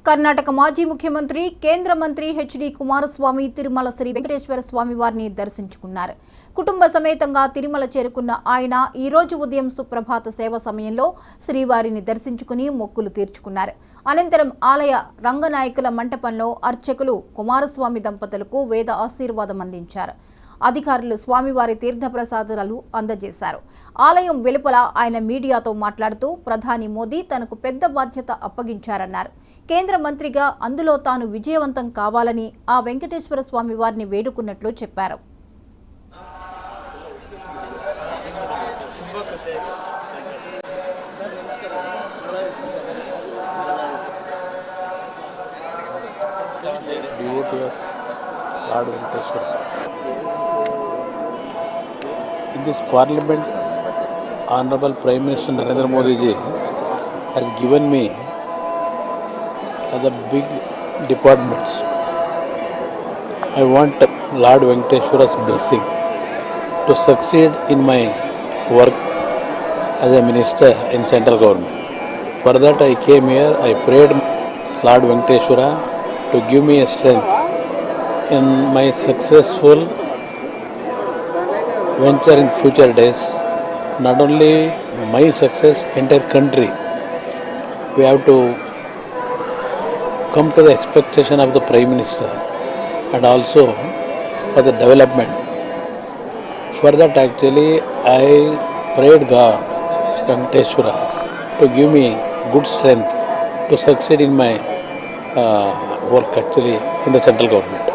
కర్ణాటక మాజీ ముఖ్యమంత్రి కేంద్ర మంత్రి హెచ్డి కుమారస్వామి తిరుమల శ్రీ వెంకటేశ్వర స్వామి వారిని దర్శించుకున్నారు. కుటుంబ సమేతంగా తిరుమల చేరుకున్న ఆయన ఈ రోజు ఉదయం సుప్రభాత సేవ సమయంలో శ్రీవారిని దర్శించుకుని మొక్కులు తీర్చుకున్నారు. అనంతరం ఆలయ రంగనాయకుల మంటపంలో అర్చకులు కుమారస్వామి దంపతులకు వేద ఆశీర్వాదం అందించారు. అధికారులు స్వామివారి తీర్థప్రసాదాలు అందజేశారు. ఆలయం వెలుపల ఆయన మీడియాతో మాట్లాడుతూ ప్రధాని మోదీ తనకు పెద్ద బాధ్యత అప్పగించారన్నారు. కేంద్ర మంత్రిగా అందులో తాను విజయవంతం కావాలని ఆ వెంకటేశ్వర స్వామి వారిని వేడుకున్నట్లు చెప్పారు. In this parliament, Honorable Prime Minister Narendra Modi ji has given me the big departments. I want Lord Venkateshwara's blessing to succeed in my work as a minister in central government. For that I came here, I prayed Lord Venkateshwara to give me a strength in my successful venture in future days. Not only my success, entire country, we have to come to the expectation of the Prime Minister and also for the development. For that actually I prayed God, Venkateshwara, to give me good strength to succeed in my work actually in the central government.